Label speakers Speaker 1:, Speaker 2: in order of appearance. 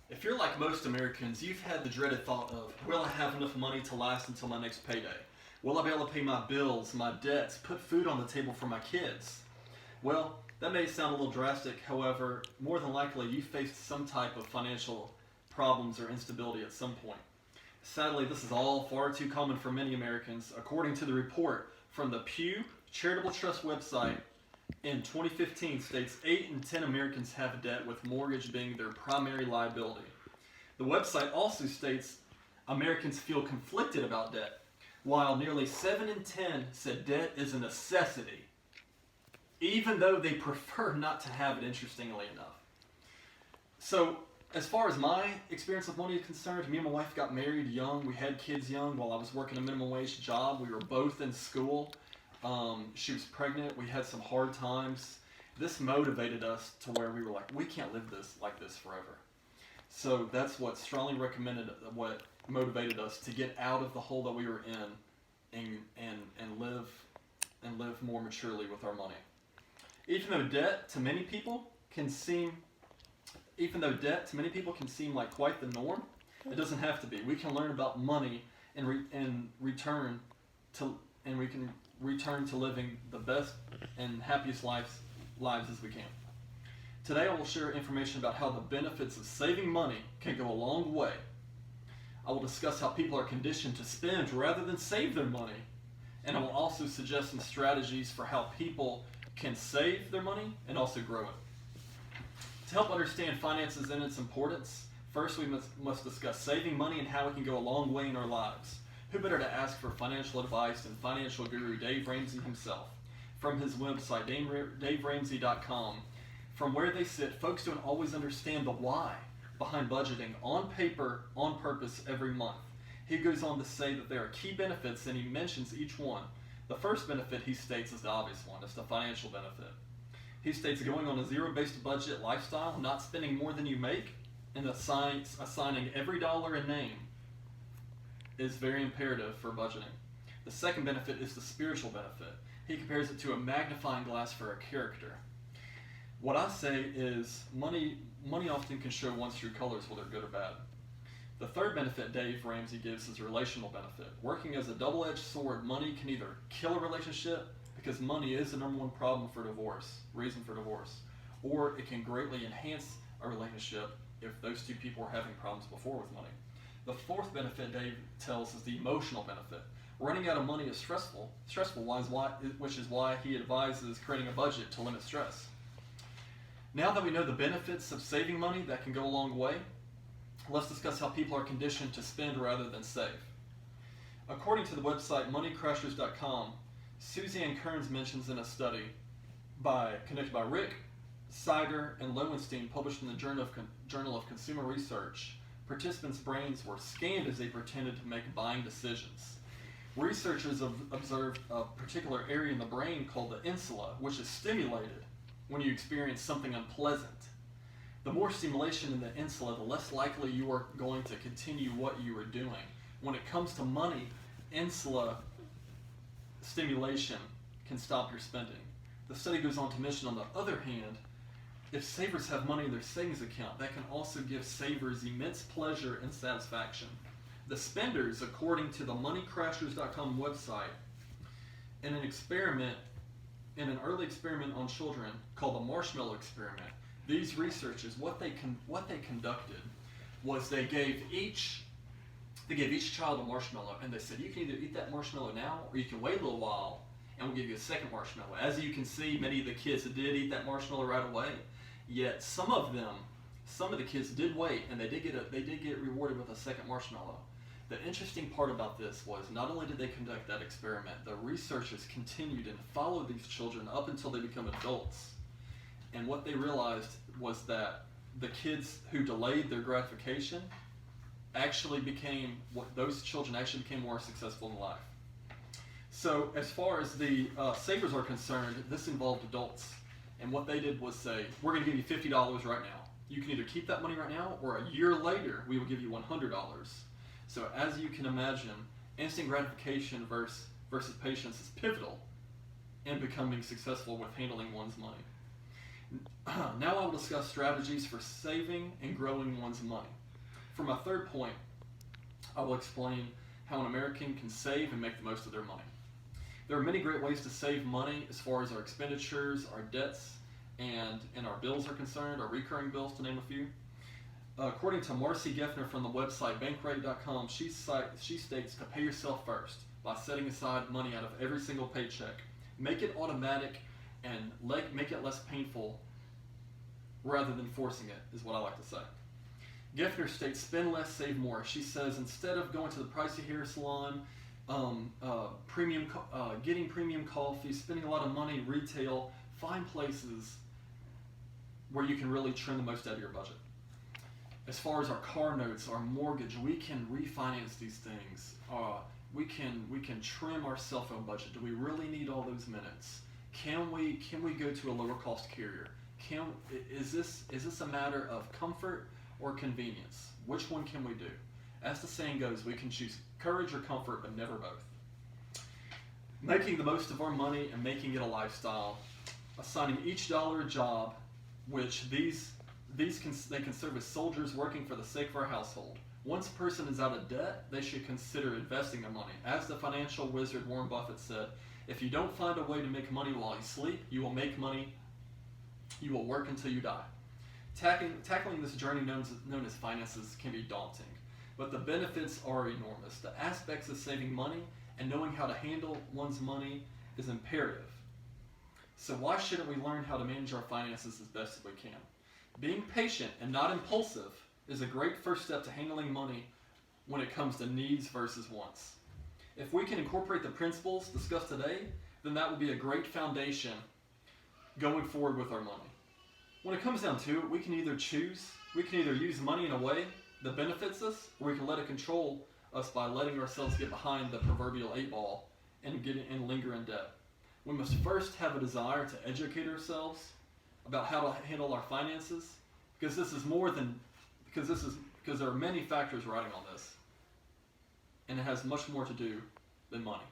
Speaker 1: If you're like most Americans, you've had the dreaded thought of, will I have enough money to last until my next payday? Will I be able to pay my bills, my debts, put food on the table for my kids? Well, that may sound a little drastic. However, more than likely you faced some type of financial problems or instability at some point. Sadly, this is all far too common for many Americans, according to the report from the Pew Charitable Trust website. In 2015 states 8 in 10 Americans have debt, with mortgage being their primary liability. The website also states Americans feel conflicted about debt, while nearly 7 in 10 said debt is a necessity, even though they prefer not to have it, interestingly enough. So, as far as my experience with money is concerned, me and my wife got married young. We had kids young while I was working a minimum wage job. We were both in school. She was pregnant. We had some hard times. This motivated us to where we were like, we can't live like this forever. So that's what strongly recommended, what motivated us to get out of the hole that we were in and live more maturely with our money. Even though debt to many people can seem like quite the norm, it doesn't have to be. We can learn about money and return to living the best and happiest lives as we can. Today I will share information about how the benefits of saving money can go a long way. I will discuss how people are conditioned to spend rather than save their money, and I will also suggest some strategies for how people can save their money and also grow it. To help understand finances and its importance, first we must discuss saving money and how it can go a long way in our lives. Who better to ask for financial advice than financial guru Dave Ramsey himself? From his website, DaveRamsey.com, from where they sit, folks don't always understand the why behind budgeting on paper, on purpose, every month. He goes on to say that there are key benefits, and he mentions each one. The first benefit he states is the obvious one. It's the financial benefit. He states going on a zero-based budget lifestyle, not spending more than you make, and assigning every dollar a name is very imperative for budgeting. The second benefit is the spiritual benefit. He compares it to a magnifying glass for a character. What I say is money often can show one's true colors, whether good or bad. The third benefit Dave Ramsey gives is relational benefit. Working as a double-edged sword, money can either kill a relationship, because money is the number one reason for divorce, or it can greatly enhance a relationship if those two people were having problems before with money. The fourth benefit Dave tells is the emotional benefit. Running out of money is stressful, which is why he advises creating a budget to limit stress. Now that we know the benefits of saving money that can go a long way, let's discuss how people are conditioned to spend rather than save. According to the website moneycrashers.com, Suzanne Kearns mentions in a study conducted by Rick Sider and Lowenstein, published in the Journal of Consumer Research, participants' brains were scanned as they pretended to make buying decisions. Researchers have observed a particular area in the brain called the insula, which is stimulated when you experience something unpleasant. The more stimulation in the insula, the less likely you are going to continue what you are doing. When it comes to money, insula stimulation can stop your spending. The study goes on to mention, on the other hand, if savers have money in their savings account, that can also give savers immense pleasure and satisfaction. The spenders, according to the moneycrashers.com website, in an early experiment on children called the marshmallow experiment, these researchers, what they conducted was they gave each child a marshmallow, and they said, you can either eat that marshmallow now, or you can wait a little while, and we'll give you a second marshmallow. As you can see, many of the kids did eat that marshmallow right away. Yet some of the kids did wait, and they did get rewarded with a second marshmallow. The interesting part about this was, not only did they conduct that experiment, the researchers continued and followed these children up until they become adults. And what they realized was that the kids who delayed their gratification those children actually became more successful in life. So as far as the savers are concerned, this involved adults. And what they did was say, we're going to give you $50 right now. You can either keep that money right now, or a year later, we will give you $100. So as you can imagine, instant gratification versus patience is pivotal in becoming successful with handling one's money. Now I will discuss strategies for saving and growing one's money. For my third point, I will explain how an American can save and make the most of their money. There are many great ways to save money as far as our expenditures, our debts, and our bills are concerned, our recurring bills to name a few. According to Marcy Geffner from the website Bankrate.com, she states to pay yourself first by setting aside money out of every single paycheck. Make it automatic and make it less painful rather than forcing it, is what I like to say. Geffner states, spend less, save more. She says, instead of going to the pricey hair salon, getting premium coffee, spending a lot of money retail, find places where you can really trim the most out of your budget. As far as our car notes, our mortgage, we can refinance these things. We can trim our cell phone budget. Do we really need all those minutes? Can we go to a lower cost carrier? Is this a matter of comfort or convenience? Which one can we do? As the saying goes, we can choose courage or comfort, but never both. Making the most of our money and making it a lifestyle. Assigning each dollar a job, which they can serve as soldiers working for the sake of our household. Once a person is out of debt, they should consider investing their money. As the financial wizard Warren Buffett said, if you don't find a way to make money while you sleep, you will make money. You will work until you die. Tackling this journey known as finances can be daunting, but the benefits are enormous. The aspects of saving money and knowing how to handle one's money is imperative. So why shouldn't we learn how to manage our finances as best as we can? Being patient and not impulsive is a great first step to handling money when it comes to needs versus wants. If we can incorporate the principles discussed today, then that will be a great foundation going forward with our money. When it comes down to it, we can either use money in a way that benefits us, or we can let it control us by letting ourselves get behind the proverbial 8-ball and linger in debt. We must first have a desire to educate ourselves about how to handle our finances, because there are many factors riding on this, and it has much more to do than money.